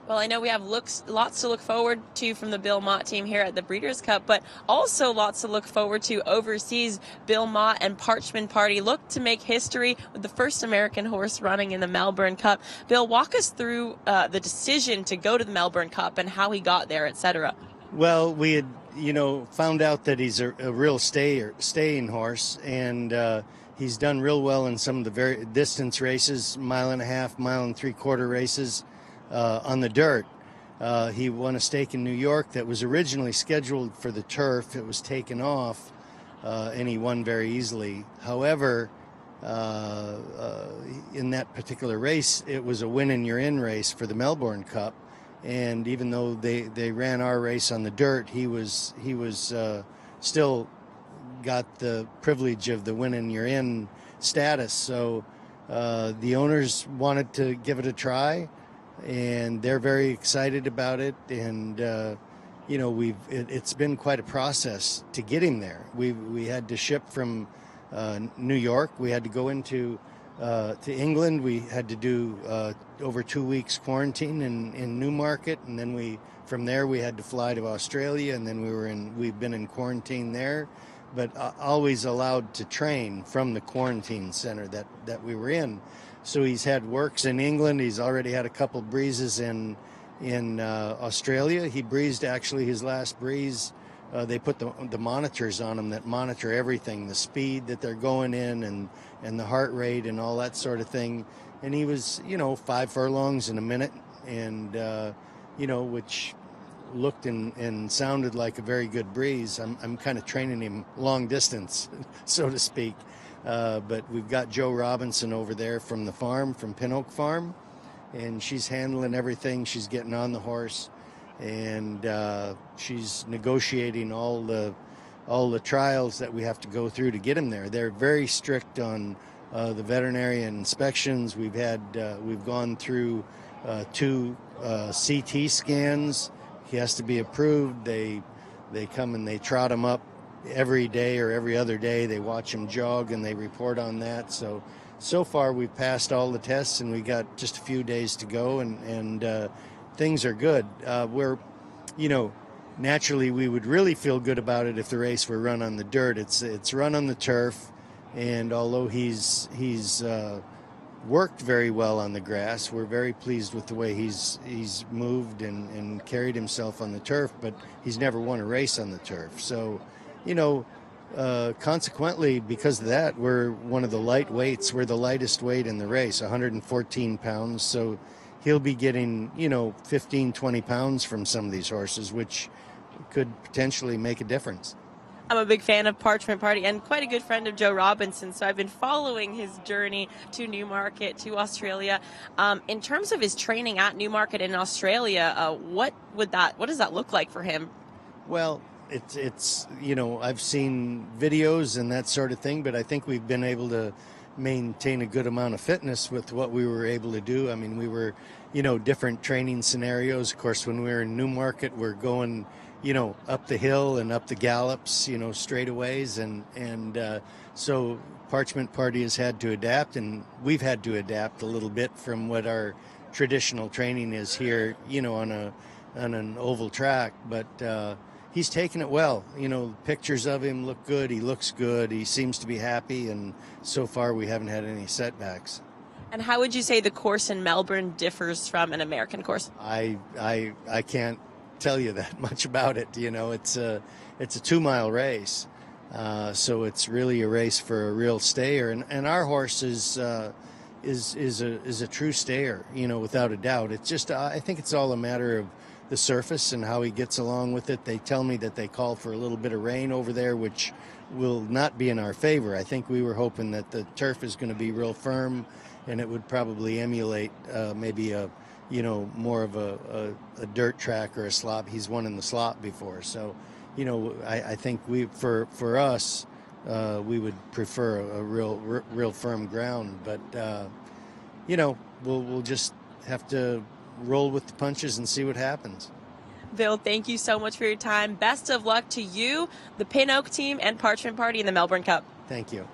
Well, I know we have lots to look forward to from the Bill Mott team here at the Breeders' Cup, but also lots to look forward to overseas. Bill Mott and Parchment Party look to make history with the first American horse running in the Melbourne Cup. Bill, walk us through the decision to go to the Melbourne Cup and how he got there, etc. Well, we had, found out that he's a real staying horse, and he's done real well in some of the very distance races, mile and a half, mile and three-quarter races on the dirt. He won a stake in New York that was originally scheduled for the turf. It was taken off, and he won very easily. However, in that particular race, it was a win-and-you're-in race for the Melbourne Cup. And even though they ran our race on the dirt, he was still got the privilege of the win-and-you're-in status. So the owners wanted to give it a try, and they're very excited about it. And it's been quite a process to get him there. We had to ship from New York. We had to go into to England. We had to do over 2 weeks quarantine in Newmarket, and then from there we had to fly to Australia, and then we've been in quarantine there, but always allowed to train from the quarantine center that we were in. So he's had works in England. He's already had a couple breezes in Australia. He breezed actually his last breeze. They put the monitors on them that monitor everything, the speed that they're going in and the heart rate and all that sort of thing. And he was, 5 furlongs in a minute, and, which looked and sounded like a very good breeze. I'm kind of training him long distance, so to speak. But we've got Jo Robinson over there from the farm, from Pin Oak Farm, and she's handling everything. She's getting on the horse, and she's negotiating all the trials that we have to go through to get him there. They're very strict on the veterinarian inspections. We've gone through 2 CT scans. He has to be approved. They come and they trot him up every day or every other day. They watch him jog and they report on that. So far we've passed all the tests, and we got just a few days to go, and things are good. Naturally we would really feel good about it if the race were run on the dirt. It's run on the turf, and although he's worked very well on the grass, we're very pleased with the way he's moved and carried himself on the turf, but he's never won a race on the turf. So, consequently, because of that, we're one of the lightweights. We're the lightest weight in the race, 114 pounds. So he'll be getting, 15, 20 pounds from some of these horses, which could potentially make a difference. I'm a big fan of Parchment Party and quite a good friend of Jo Robinson, so I've been following his journey to Newmarket, to Australia. In terms of his training at Newmarket in Australia, what does that look like for him? Well, it's I've seen videos and that sort of thing, but I think we've been able to maintain a good amount of fitness with what we were able to do. I mean, we were, different training scenarios. Of course, when we were in Newmarket, we're going, up the hill and up the gallops, straightaways. And so Parchment Party has had to adapt, and we've had to adapt a little bit from what our traditional training is here, on an oval track. But he's taken it well. Pictures of him look good. He looks good. He seems to be happy, and so far we haven't had any setbacks. And how would you say the course in Melbourne differs from an American course? I can't tell you that much about it. It's a 2-mile race, so it's really a race for a real stayer. And our horse is a true stayer, without a doubt. It's just I think it's all a matter of the surface and how he gets along with it. They tell me that they call for a little bit of rain over there, which will not be in our favor. I think we were hoping that the turf is going to be real firm, and it would probably emulate maybe a more of a dirt track or a slop. He's won in the slop before, so I think for us we would prefer a real firm ground. But we'll just have to roll with the punches and see what happens. Bill, thank you so much for your time. Best of luck to you, the Pin Oak team, and Parchment Party in the Melbourne Cup. Thank you.